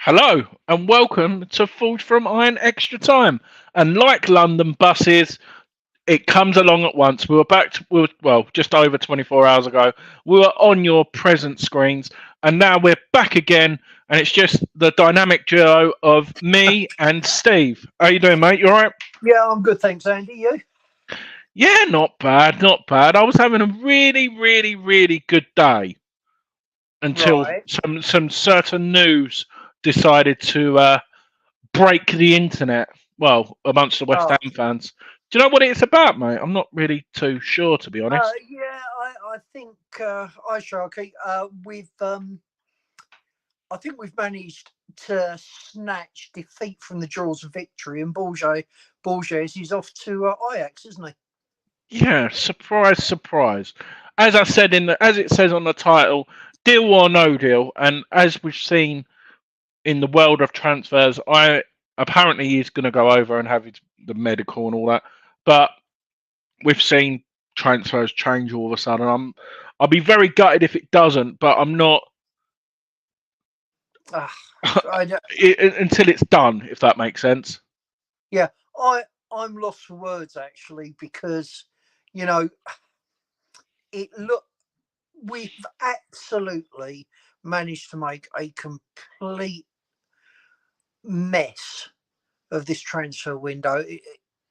Hello and welcome to Forge from Iron Extra Time. And like London buses, it comes along at once. Well, just over 24 hours ago. We were on your present screens, and now we're back again. And it's just the dynamic duo of me and Steve. How you doing, mate? You all right? Yeah, I'm good, thanks, Andy. You? Yeah, not bad, not bad. I was having a really, really, really good day until Right. some certain news decided to break the internet. Well, amongst the West Oh, Ham fans. Do you know what it's about, mate? I'm not really too sure, to be honest. yeah. I think Sharky. I think we've managed to snatch defeat from the jaws of victory, and Borges is off to Ajax, isn't he? Yeah, surprise, surprise. As I said as it says on the title, deal or no deal, and as we've seen in the world of transfers, I apparently he's going to go over and have the medical and all that, but we've seen transfers change all of a sudden. I'll be very gutted if it doesn't, but I'm not Ah, I don't- until it's done, if that makes sense. yeah, I'm lost for words actually because you know it look we've absolutely managed to make a complete mess of this transfer window.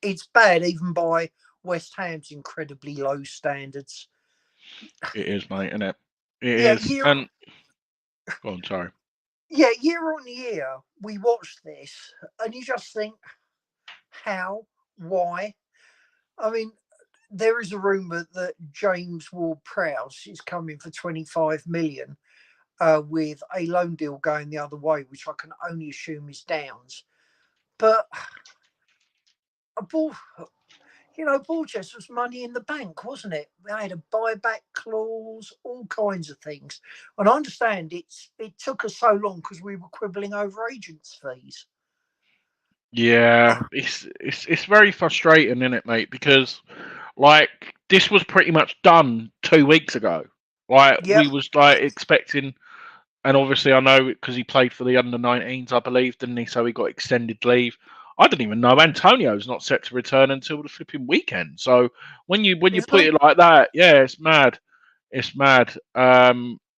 It's bad even by West Ham's incredibly low standards. It is, mate, isn't it? It Yeah, is. And go on, sorry. year on year, we watch this, and you just think, how, why? I mean, there is a rumor that James Ward-Prowse is coming for 25 million, with a loan deal going the other way, which I can only assume is Downs. But a ball, Borges was money in the bank, wasn't it? They had a buyback clause, all kinds of things. And I understand it took us so long because we were quibbling over agents' fees. Yeah, it's very frustrating, isn't it, mate? Because like this was pretty much done 2 weeks ago. Like Yep. we was like expecting, and obviously I know because he played for the under-19s, I believe, didn't he? So he got extended leave. I didn't even know Antonio's not set to return until the flipping weekend. So when you Isn't put it? it like that, yeah, it's mad. It's mad.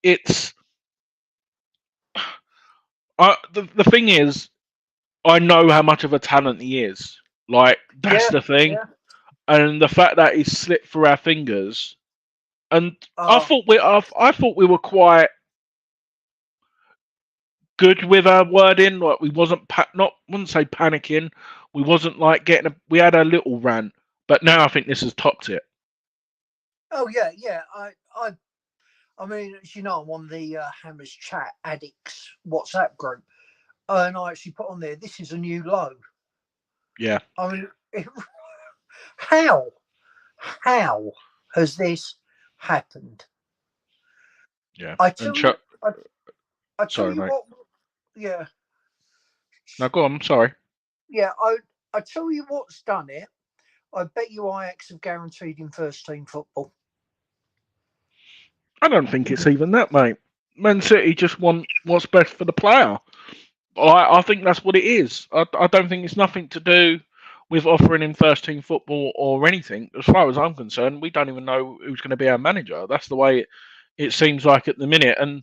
It's the thing is, I know how much of a talent he is. Like that's Yeah. the thing, Yeah. and the fact that he slipped through our fingers. And Oh, I thought we were quite good with our wording. Like we wasn't not wouldn't say panicking. We wasn't like we had a little rant, but now I think this has topped it. oh yeah, yeah. I mean, as you know, I'm on the Hammers Chat Addicts WhatsApp group, and I actually put on there, "This is a new low." Yeah, I mean, how, how has this happened? yeah. I And tell you, I tell sorry, you mate. what. Yeah, No, go on. I'm sorry. yeah. I tell you what's done it. I bet you Ajax have guaranteed in first team football. I don't think it's even that, mate. Man City just want what's best for the player. I think that's what it is. I don't think it's nothing to do with offering him first team football or anything. As far as I'm concerned, we don't even know who's going to be our manager. That's the way it seems like at the minute. And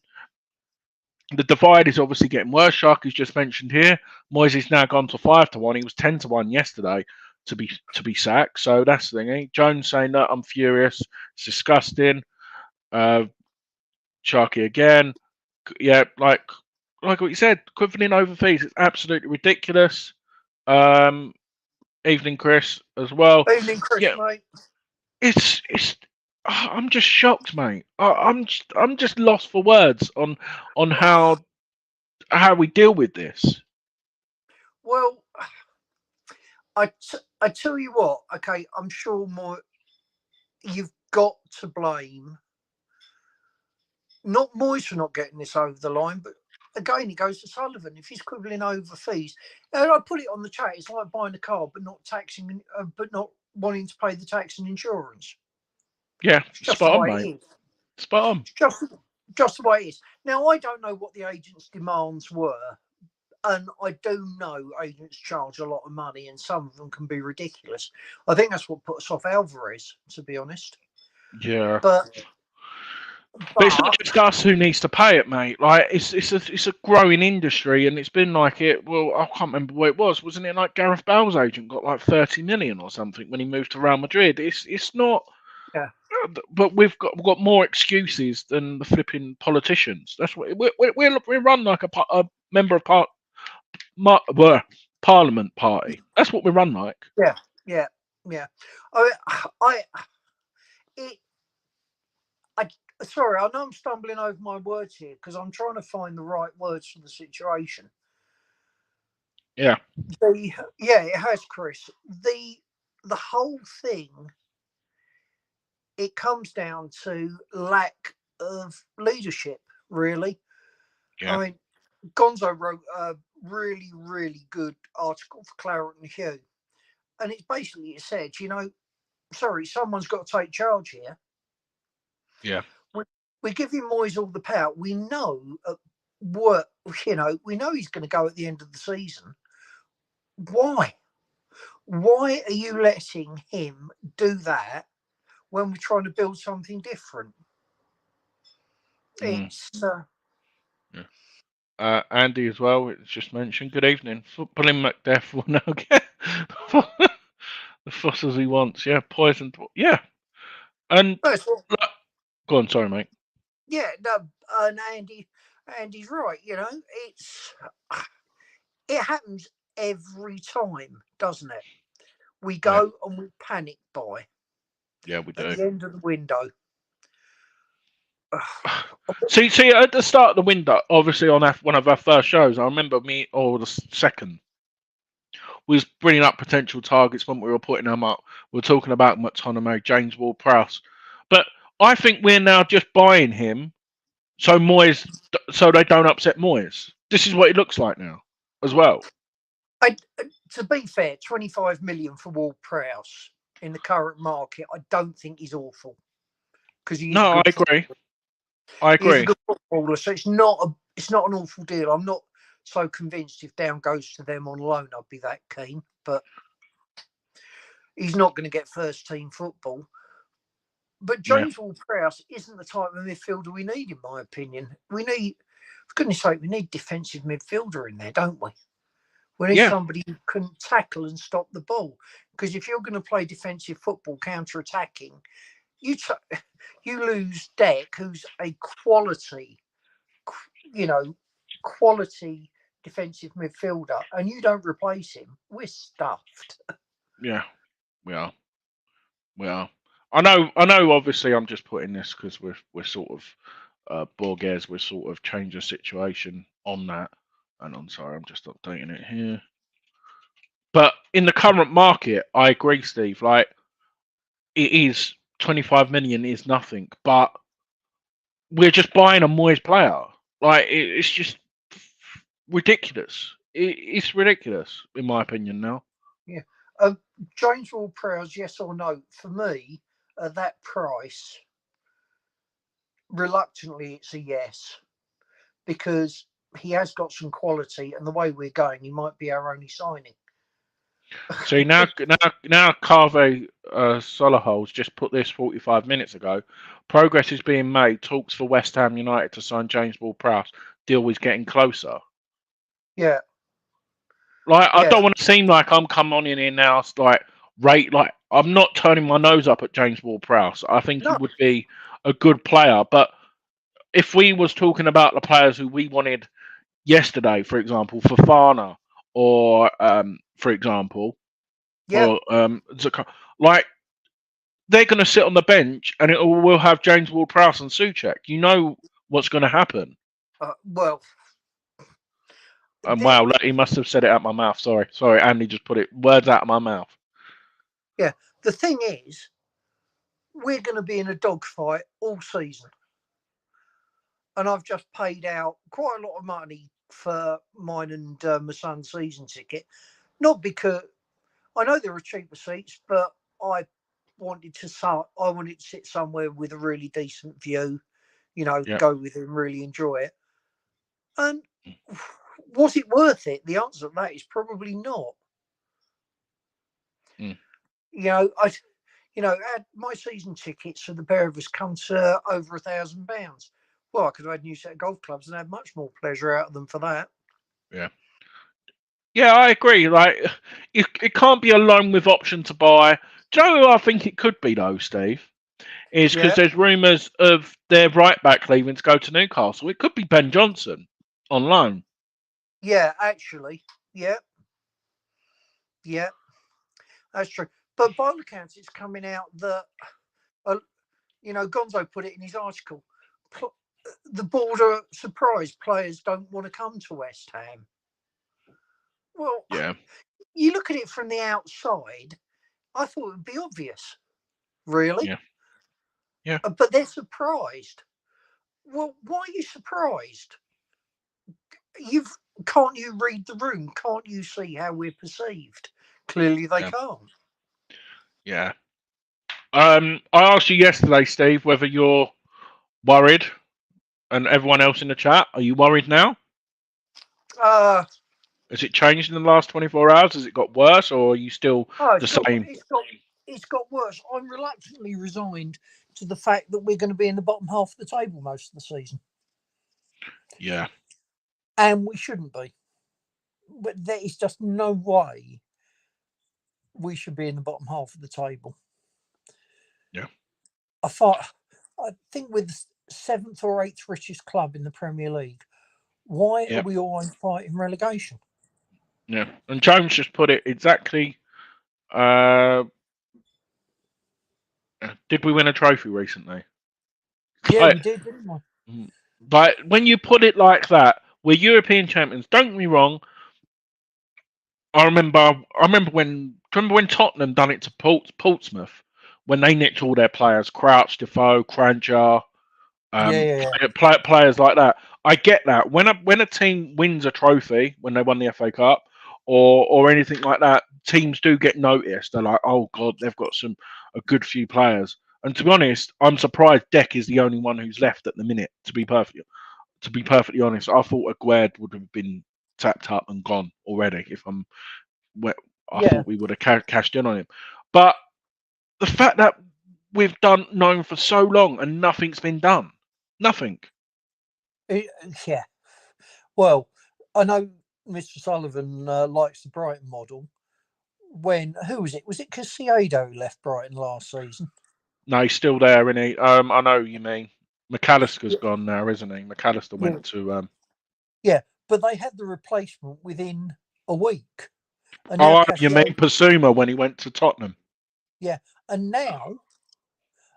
the divide is obviously getting worse. Sharky's just mentioned here. Moyes now gone to 5-1. He was 10-1 yesterday to be sacked. So that's the thing. Jones saying that I'm furious. It's disgusting. Uh, Sharky again. Yeah, like what you said, quibbling over fees. It's absolutely ridiculous. Um, Evening, Chris, as well. Evening, Chris, Yeah, mate. it's. I'm just shocked, mate. I'm just lost for words on how we deal with this. Well, I tell you what. Okay, I'm sure more. You've got to blame not Moyes for not getting this over the line, but again, it goes to Sullivan. If he's quibbling over fees, and I put it on the chat, it's like buying a car but not taxing, but not wanting to pay the tax and insurance. Yeah, It's just the spot on, way it mate. is. Spot on. It's just the way it is. Now, I don't know what the agent's demands were, And I do know agents charge a lot of money, and some of them can be ridiculous. I think that's what put us off Alvarez, to be honest. Yeah. But But it's not just us who needs to pay it, mate. Like it's a growing industry, and it's been like it. Well, I can't remember what it was. Wasn't it like Gareth Bale's agent got like 30 million or something when he moved to Real Madrid? It's not. yeah, But we've got more excuses than the flipping politicians. That's what we run like a member of Parliament party. That's what we run like. yeah, yeah, yeah. I, it, I, sorry, I know I'm stumbling over my words here because I'm trying to find the right words for the situation. Yeah. Yeah, it has, Chris. The whole thing, it comes down to lack of leadership, really. Yeah. I mean, Gonzo wrote a really, really good article for Claret and Hugh, and it's basically it said, sorry, someone's got to take charge here. Yeah. We're giving Moyes all the power. We know what we know he's going to go at the end of the season. Why? Why are you letting him do that when we're trying to build something different? Mm. It's Yeah. Andy as well. It's just mentioned. Good evening. Footballing Macbeth will now get the fossils he wants. Yeah. Poisoned. Yeah. And that's what, go on. Sorry, mate. yeah. No, and Andy's right. It happens every time, doesn't it? We Yeah. go and we panic buy Yeah, we at do. the end of the window. See, at the start of the window, obviously on one of our first shows, I remember me, or the second, we was bringing up potential targets when we were putting them up. We were talking about McTominay, James Ward-Prowse, but I think we're now just buying him so Moyes, so they don't upset Moyes. This is what it looks like now, as well. To be fair, 25 million for Ward-Prowse in the current market, I don't think he's awful because he is a No, I good. agree. I He is a agree. good footballer, so it's not an awful deal. I'm not so convinced if Down goes to them on loan, I'd be that keen. But he's not going to get first team football. But Yeah, James Ward-Prowse isn't the type of midfielder we need, in my opinion. For goodness sake, we need defensive midfielder in there, don't we? We need yeah, somebody who can tackle and stop the ball. Because if you're going to play defensive football, counter-attacking, you lose Deck, who's a quality quality defensive midfielder, and you don't replace him, we're stuffed. yeah. We are. We are. I know. Obviously, I'm just putting this because we're sort of Borges. We're sort of changing the situation on that. And I'm sorry, I'm just updating it here. But in the current market, I agree, Steve. Like it is 25 million is nothing, but we're just buying a Moyes player. Like it's just ridiculous. It's ridiculous in my opinion now. Yeah. James Ward-Prowse, yes or no? For me, at that price, reluctantly, it's a yes because he has got some quality, and the way we're going, he might be our only signing. See now Carve Solihull's just put this 45 minutes ago. Progress is being made. Talks for West Ham United to sign James Ward-Prowse. Deal is getting closer. Yeah, Like I yeah, don't want to seem like I'm coming on in here now. Like I'm not turning my nose up at James Ward-Prowse. I think he no, would be a good player. But if we was talking about the players who we wanted yesterday, for example, Fofana, or for example, yeah. or like they're going to sit on the bench and we'll have James Ward-Prowse and Souček. You know what's going to happen. Well, And the, wow, he must have said it out my mouth. Sorry, Andy just put it words out of my mouth. yeah. The thing is, we're going to be in a dogfight all season. And I've just paid out quite a lot of money for mine and my son's season ticket. Not because I know there are cheaper seats, but I wanted to sit somewhere with a really decent view, Yeah, go with him, really enjoy it. And Was it worth it? The answer to that is probably not. Mm. Had my season tickets for the pair of us come to over £1,000. Well, I could have had a new set of golf clubs and had much more pleasure out of them for that. Yeah. Yeah, I agree. Like, it can't be a loan with option to buy. Do you know who I think it could be though, Steve? Is because Yeah, there's rumours of their right back leaving to go to Newcastle. It could be Ben Johnson on loan. yeah, actually, yeah, yeah, that's true. But by all accounts, it's coming out that, Gonzo put it in his article. The board are surprised players don't want to come to West Ham. Well, Yeah. you look at it from the outside, I thought it would be obvious, really. Yeah. Yeah. But they're surprised. Well, why are you surprised? Can't you read the room? Can't you see how we're perceived? Clearly, they Yeah. can't. Yeah. I asked you yesterday, Steve, whether you're worried, and everyone else in the chat. Are you worried now? Uh, Has it changed in the last 24 hours? Has it got worse, or are you still oh, the same? it's got worse. I'm reluctantly resigned to the fact that we're going to be in the bottom half of the table most of the season. Yeah. And we shouldn't be. But there is just no way we should be in the bottom half of the table. Yeah. I think we're the 7th or 8th richest club in the Premier League. Why are we always fighting relegation? Yeah. And Jones just put it exactly. Did we win a trophy recently? Yeah, we did, didn't we? But when you put it like that, we're European champions. Don't get me wrong. I remember when Tottenham done it to Portsmouth when they nicked all their players, Crouch, Defoe, Crancher, players like that. I get that. When a team wins a trophy, when they won the FA Cup or anything like that, teams do get noticed. They're like, oh god, they've got a good few players. And to be honest, I'm surprised Deck is the only one who's left at the minute. To be perfectly honest, I thought Aguerd would have been tapped up and gone already. I thought we would have cashed in on him. But the fact that we've known for so long and nothing's been done, nothing. Yeah. Well, I know Mr. Sullivan likes the Brighton model. Who was it? Was it Casiedo who left Brighton last season? No, he's still there, isn't he? I know you mean. McAllister's gone now, isn't he? McAllister went to. Yeah, but they had the replacement within a week. And you mean Pasuma when he went to Tottenham? Yeah, and now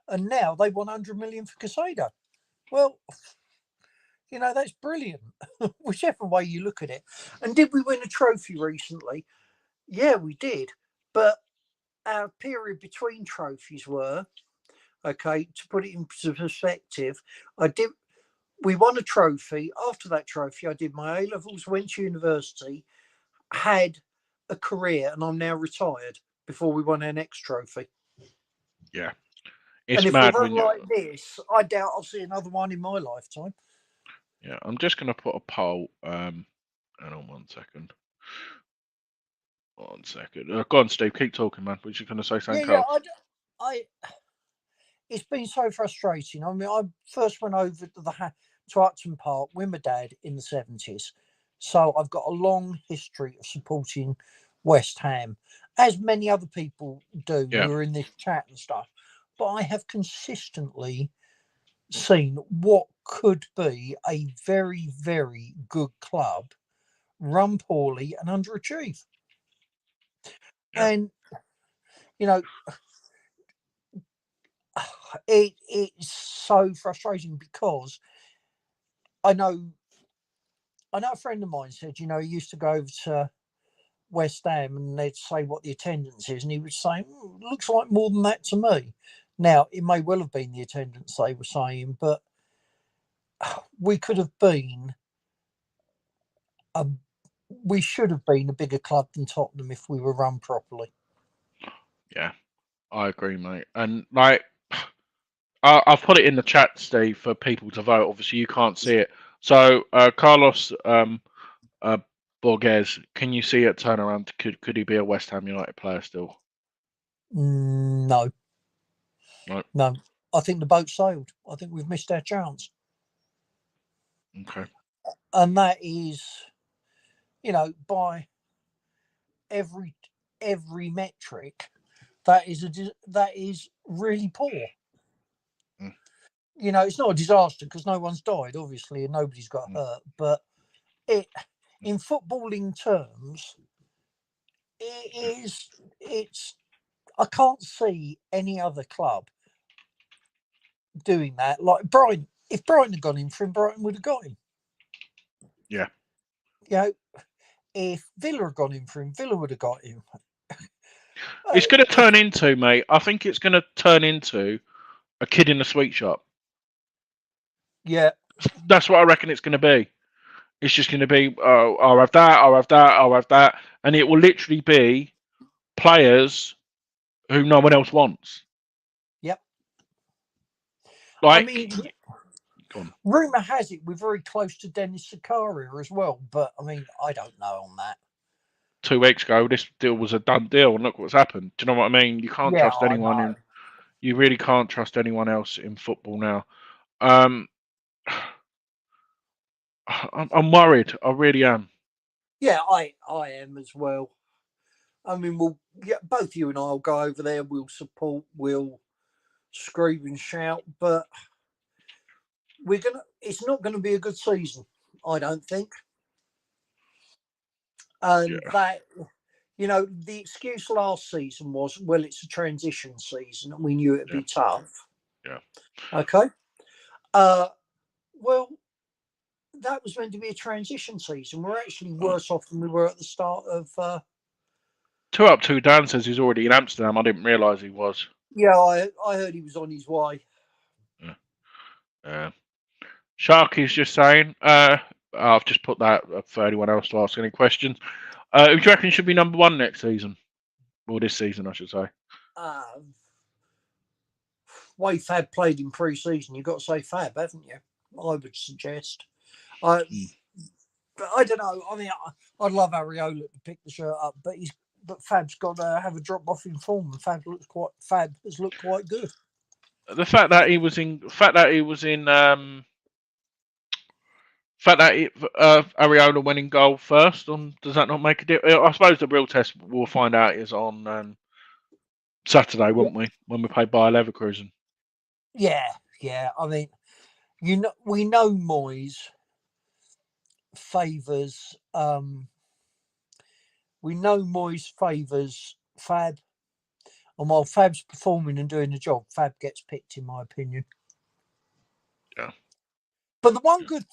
they want 100 million for Casado. Well, that's brilliant, whichever way you look at it. And did we win a trophy recently? Yeah, we did. But our period between trophies were, okay, to put it into perspective, we won a trophy. After that trophy, I did my A-levels, went to university, had a career, and I'm now retired before we won our next trophy. Yeah. And if we run like this, I doubt I'll see another one in my lifetime. Yeah, I'm just going to put a poll. Hang on 1 second. 1 second. Go on, Steve. Keep talking, man. We're just going to say something else. It's been so frustrating. I mean, I first went over to Upton Park with my dad in the 70s. So I've got a long history of supporting West Ham, as many other people do who are in this chat and stuff. But I have consistently seen what could be a very, very good club run poorly and underachieve. Yeah. And, it's so frustrating because I know a friend of mine said, he used to go over to West Ham and they'd say what the attendance is, and he would say, looks like more than that to me. Now, it may well have been the attendance they were saying, but we could have been we should have been a bigger club than Tottenham if we were run properly. Yeah, I agree, mate. And I've put it in the chat, Steve, for people to vote. Obviously, you can't see it. So Carlos Borges, can you see it turn around? Could he be a West Ham United player still? No, No. no. I think the boat sailed. I think we've missed our chance. Okay. And that is, by every metric, that is really poor. Mm. It's not a disaster because no one's died, obviously, and nobody's got hurt. But in footballing terms, it's. I can't see any other club doing that. Like Brighton, if Brighton had gone in for him, Brighton would have got him. Yeah. If Villa had gone in for him, Villa would have got him. It's going to turn into, mate. I think it's going to turn into a kid in a sweet shop. Yeah. That's what I reckon it's going to be. It's just going to be, oh, I'll have that, I'll have that, I'll have that. And it will literally be players who no one else wants. Yep. Like, I mean, go on. rumour has it we're very close to Dennis Zakaria as well, but I mean, I don't know on that. 2 weeks ago, this deal was a done deal, and look what's happened. Do you know what I mean? You can't trust anyone in. You really can't trust anyone else in football now. I'm worried. I really am. Yeah, I am as well. I mean, both you and I will go over there. We'll support. We'll scream and shout, but it's not gonna be a good season, I don't think. And that, the excuse last season was, well, it's a transition season, and we knew it'd be tough. Yeah. Okay. Well, that was meant to be a transition season. We're actually worse off than we were at the start of. 2 Up 2 Down says he's already in Amsterdam. I didn't realise he was. Yeah, I heard he was on his way. Yeah. Sharky's just saying. I've just put that for anyone else to ask any questions. Who do you reckon should be number 1 next season? Or this season, I should say. Way Fab played in pre-season, you've got to say Fab, haven't you? I would suggest. But I don't know. I mean, I'd love Areola to pick the shirt up, but Fab's got to have a drop off in form, and Fab has looked quite good. The fact that he was in, Areola went in goal first. Does that not make a difference? I suppose the real test we'll find out is on Saturday, won't we? When we play Bayer Leverkusen. Yeah. I mean, we know Moyes favours. We know Moyes favours Fab, and while Fab's performing and doing the job, Fab gets picked, in my opinion. Yeah. But the one good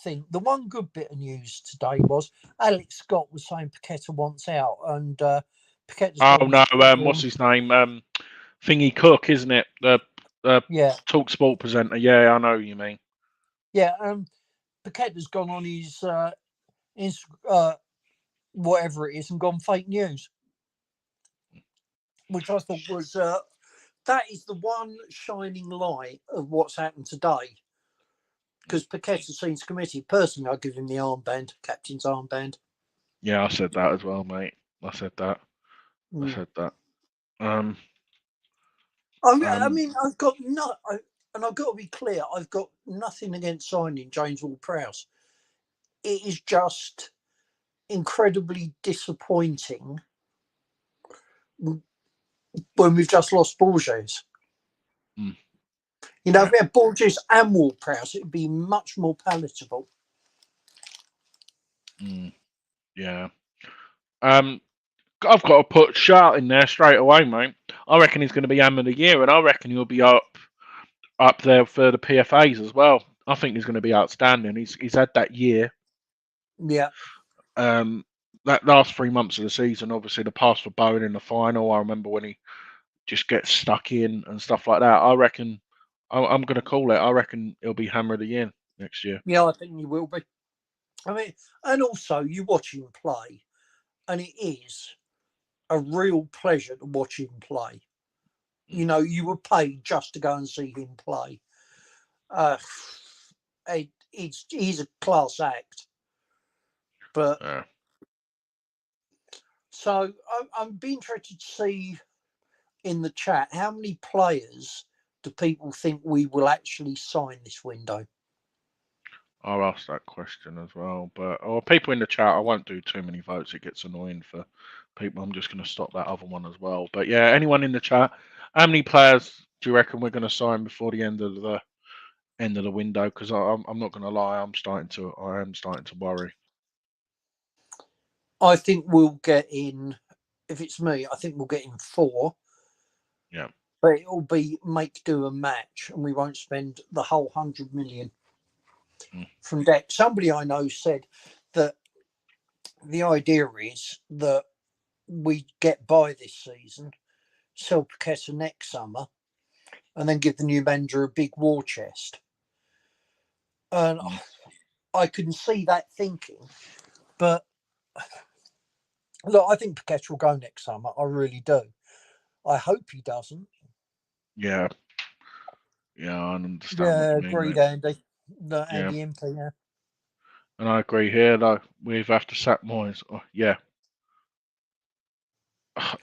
bit of news today was Alex Scott was saying Paqueta wants out, and Paqueta's. Oh no, what's his name? Thingy Cook, isn't it? The Talk Sport presenter. Yeah, I know who you mean. Yeah, Paqueta's gone on his whatever it is and gone fake news, which I thought was that is the one shining light of what's happened today. Because Paqueta seems committed. Personally, I'd give him the armband, captain's armband. Yeah, I said that as well, mate. I said that. I mean, I've got and I've got to be clear, I've got nothing against signing James Ward-Prowse. It is just incredibly disappointing when we've just lost Borges. If we had Borges and Ward-Prowse, it'd be much more palatable. Yeah. I've got to put Shart in there straight away, mate. I reckon he's going to be Ham of the Year, and I reckon he'll be up there for the PFAs as well. I think he's going to be outstanding. He's had that year. Yeah. That last 3 months of the season, obviously the pass for Bowen in the final. I remember when he just gets stuck in and stuff like that. I reckon I'm going to call it. I reckon he'll be Hammer of the Year next year. Yeah, I think he will be. I mean, and also you watch him play, and it is a real pleasure to watch him play. You were paid just to go and see him play. He's a class act, but So I'm be interested to see in the chat how many players do people think we will actually sign this window? I'll ask that question as well. But people in the chat, I won't do too many votes. It gets annoying for people. I'm just going to stop that other one as well. But yeah, anyone in the chat, how many players do you reckon we're going to sign before the end of the window? Because I'm not going to lie, I am starting to worry. I think we'll get in. If it's me, I think we'll get in 4. Yeah. But it'll be make do a match, and we won't spend the whole 100 million from debt. Somebody I know said that the idea is that we get by this season, sell Paqueta next summer, and then give the new manager a big war chest. And I can see that thinking, but look, I think Paqueta will go next summer. I really do. I hope he doesn't. Yeah. Yeah, I understand what Yeah, you mean, agreed, mate. Andy. Yeah. Andy MP, yeah. And I agree here, though. We have to sack Moyes. Oh, yeah.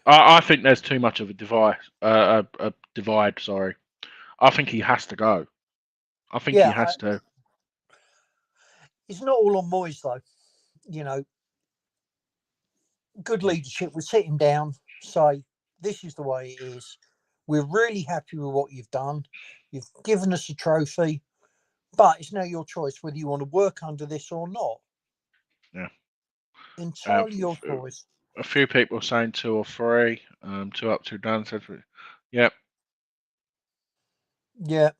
I think there's too much of a divide. A divide. Sorry. I think he has to go. I think he Yeah, has to. it's not all on Moyes, though. You know, good leadership would sit him down, say, this is the way it is. We're really happy with what you've done. You've given us a trophy, but it's now your choice whether you want to work under this or not. Yeah. Entirely your choice. A few people saying 2 or 3. 2 up, 2 down. Said, yeah. Yeah.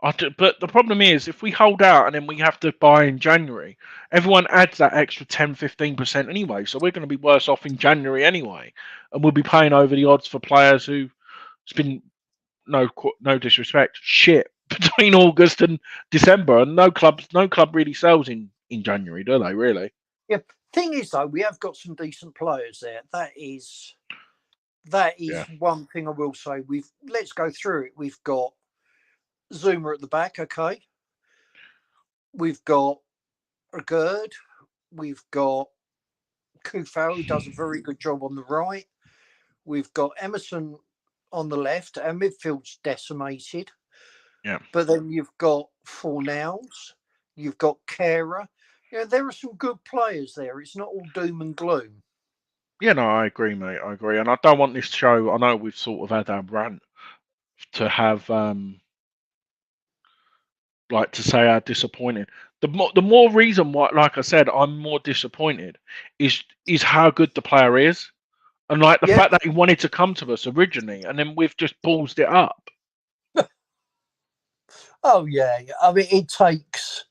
But the problem is, if we hold out and then we have to buy in January, everyone adds that extra 10-15% anyway. So we're going to be worse off in January anyway, and we'll be paying over the odds for players who it's been no disrespect shit between August and December, and no club really sells in January, do they? Really? Yeah. Thing is, though, we have got some decent players there. That is Yeah. one thing I will say. Let's go through it. We've got Zuma at the back, okay. We've got Gerd. We've got Kufau, who does a very good job on the right. We've got Emerson on the left. Our midfield's decimated. Yeah. But then you've got Fornals. You've got Kara. Yeah, there are some good players there. It's not all doom and gloom. Yeah, no, I agree, mate. I agree, and I don't want this show. I know we've sort of had our rant to have like to say how disappointed. The more reason why, like I said, I'm more disappointed is how good the player is, and like the Yeah. fact that he wanted to come to us originally, and then we've just ballsed it up. Oh yeah. I mean, it takes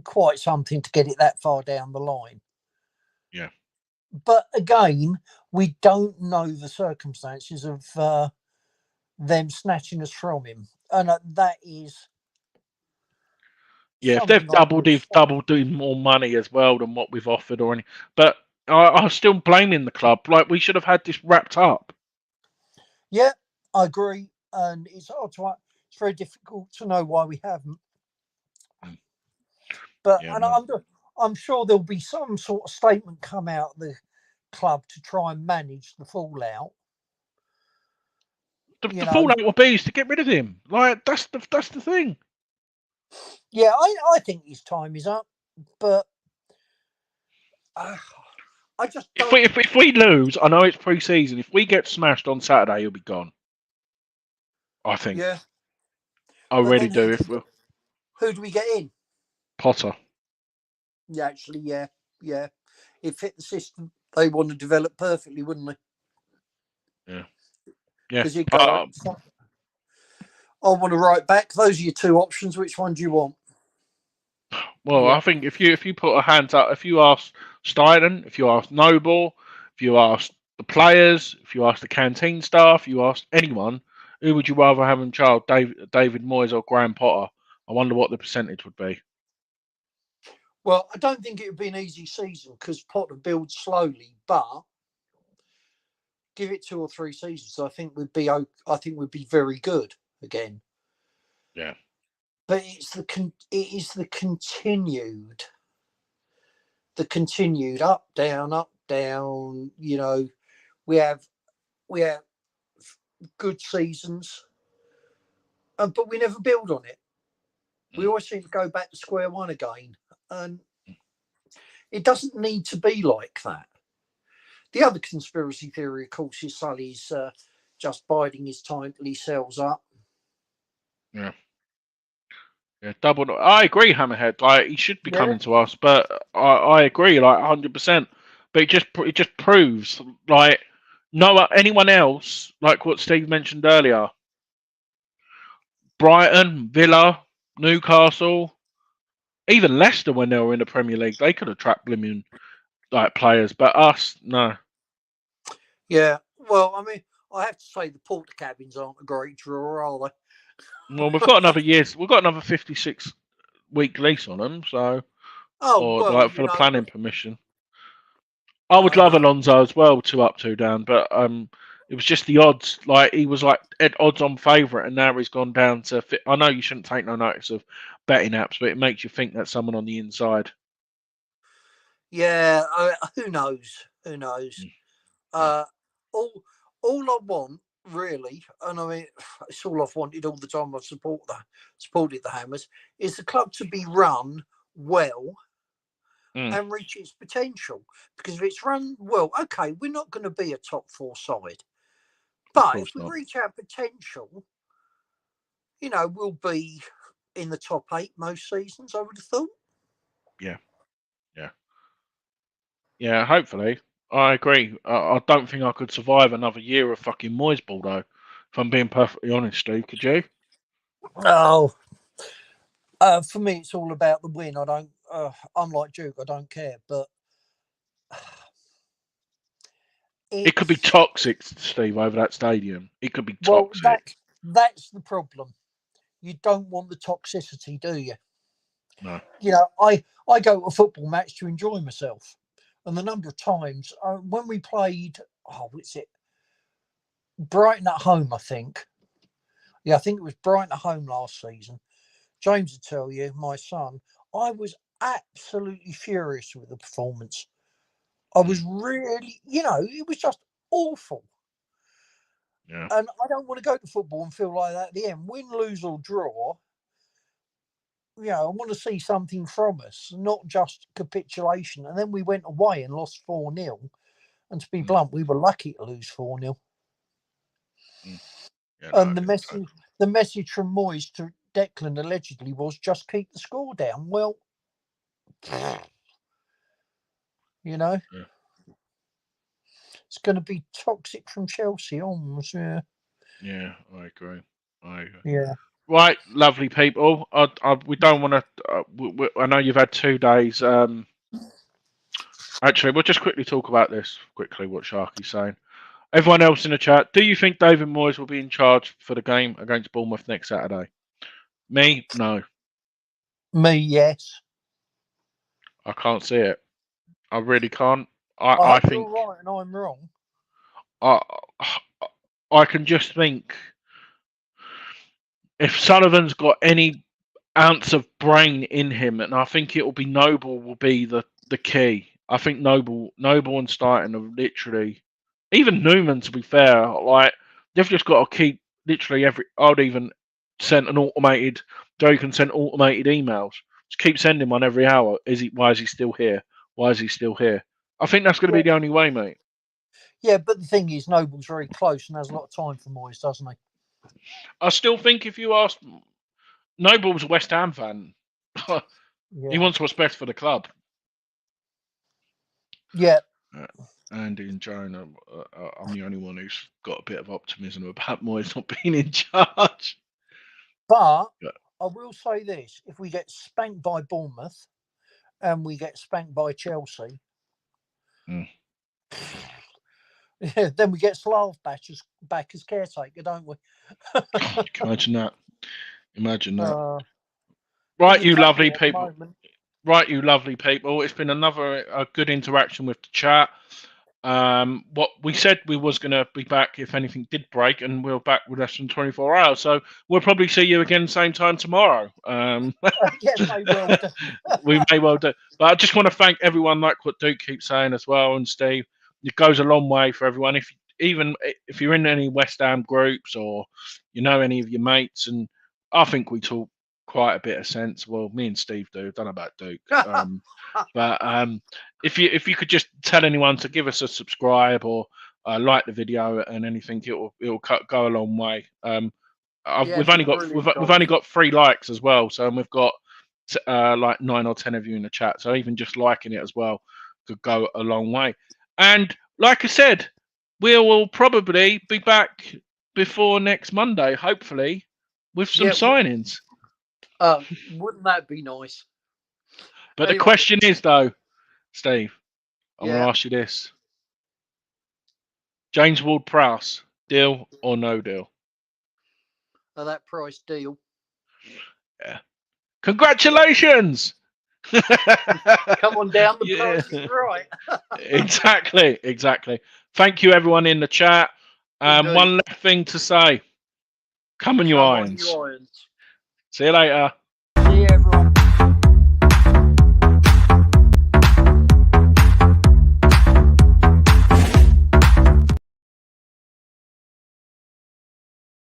quite something to get it that far down the line. Yeah. But again, we don't know the circumstances of them snatching us from him, and that is Yeah, if something they've I will doubled in more money as well than what we've offered or any, but I'm still blaming the club. Like we should have had this wrapped up. Yeah, I agree, and it's hard to. It's very difficult to know why we haven't. But Yeah, and no. I'm sure there'll be some sort of statement come out of the club to try and manage the fallout. The fallout will be is to get rid of him. Like that's the thing. Yeah, I think his time is up, but I just don't. If we lose, I know it's pre-season. If we get smashed on Saturday, he'll be gone. I think. Yeah, I but really then do. who do we get in? Potter. Yeah, actually, yeah. It fit the system they want to develop perfectly, wouldn't they? Yeah. Yeah. Because you go, I want to write back. Those are your 2 options. Which one do you want? Well, Yeah. I think if you put a hand up, if you ask Steinen, if you ask Noble, if you ask the players, if you ask the canteen staff, you ask anyone, who would you rather have in charge, David Moyes or Graham Potter? I wonder what the percentage would be. Well, I don't think it would be an easy season because Potter builds slowly, but give it 2 or 3 seasons, I think we'd be very good again. Yeah. But it is the continued the continued up, down, you know, we have good seasons, but we never build on it. We always seem to go back to square one again, and it doesn't need to be like that. The other conspiracy theory, of course, is Sully's just biding his time till he sells up. Yeah. Yeah, double. I agree, Hammerhead. Like he should be coming to us, but I agree, like 100%. But it just proves like anyone else, like what Steve mentioned earlier, Brighton, Villa, Newcastle, even Leicester when they were in the Premier League, they could attract blooming like players, but us, no. Yeah, well, I mean, I have to say the porter cabins aren't a great draw, are they? Well, we've got another years. We've got another 56-week lease on them, so or well, like for the planning permission. I would love Alonso as well, 2 up, 2 down, but it was just the odds. Like he was like odds on favourite, and now he's gone down to. I know you shouldn't take no notice of betting apps, but it makes you think that's someone on the inside. Yeah, who knows? Who knows? All I want really, and I mean, it's all I've wanted all the time I've supported the Hammers, is the club to be run well and reach its potential. Because if it's run well, okay, we're not going to be a top 4 side, but if we reach our potential, you know, we'll be in the top 8 most seasons, I would have thought. Yeah. Hopefully, I agree. I don't think I could survive another year of fucking Moyes ball though. If I'm being perfectly honest, Steve, could you? Oh, for me, it's all about the win. I don't. Unlike Duke, I don't care, but. It could be toxic, Steve, over that stadium. It could be toxic. Well, that's the problem. You don't want the toxicity, do you? No. You know, I go to a football match to enjoy myself, and the number of times when we played, what's it? Brighton at home, I think. Yeah, I think it was Brighton at home last season. James will tell you, my son, I was absolutely furious with the performance. I was really, you know, it was just awful. Yeah. And I don't want to go to football and feel like that at the end. Win, lose, or draw. You know, I want to see something from us, not just capitulation. And then we went away and lost 4-0. And to be blunt, we were lucky to lose 4-0. Yeah, and the message from Moyes to Declan allegedly was just keep the score down. Well, you know, it's going to be toxic from Chelsea onwards. Yeah. Yeah, I agree. Yeah. Right, lovely people. We don't want to. I know you've had 2 days. Actually, we'll just quickly talk about this. Quickly, what Sharky's saying. Everyone else in the chat, do you think David Moyes will be in charge for the game against Bournemouth next Saturday? Me, no. Me, yes. I can't see it. I really can't. I think you're right and I'm wrong. I can just think if Sullivan's got any ounce of brain in him, and I think it will be Noble will be the key. I think Noble and Stighton are literally, even Newman to be fair, like they've just got to keep literally I'd even send an automated. Joe can send automated emails. Just keep sending one every hour. Why is he still here? Why is he still here? I think that's going to be the only way, mate. Yeah, but the thing is, Noble's very close and has a lot of time for Moyes, doesn't he? I still think if you ask, Noble's a West Ham fan. He wants what's best for the club. Yeah. Andy and Joan, I'm the only one who's got a bit of optimism about Moyes not being in charge. But I will say this: if we get spanked by Bournemouth and we get spanked by Chelsea, then we get Slav back as caretaker, don't we? Imagine that. Imagine that. Right, you lovely people. Right, you lovely people. It's been another good interaction with the chat. What we said we was going to be back if anything did break, and we're back with less than 24 hours. So we'll probably see you again same time tomorrow. Yeah, may well do. We may well do. But I just want to thank everyone, like what Duke keeps saying as well, and Steve. It goes a long way for everyone. Even if you're in any West Ham groups or you know any of your mates, and I think we talk quite a bit of sense. Well, me and Steve do. I don't know about Duke. But if you could just tell anyone to give us a subscribe or like the video and anything, it'll go a long way. Yeah, we've only got brilliant, we've only got 3 likes as well, so and we've got like 9 or 10 of you in the chat. So even just liking it as well could go a long way. And like I said, we will probably be back before next Monday, hopefully, with some Yeah. signings. Wouldn't that be nice? But Anyway. the question is, though, Steve, I'm going Yeah. to ask you this. James Ward-Prowse, deal or no deal? At that price, deal. Yeah. Congratulations! Come on down, the Yeah. price is right. Exactly. Thank you, everyone in the chat. Indeed. One last thing to say. Come on, you Come on, irons. you irons. See you later. See you, everyone.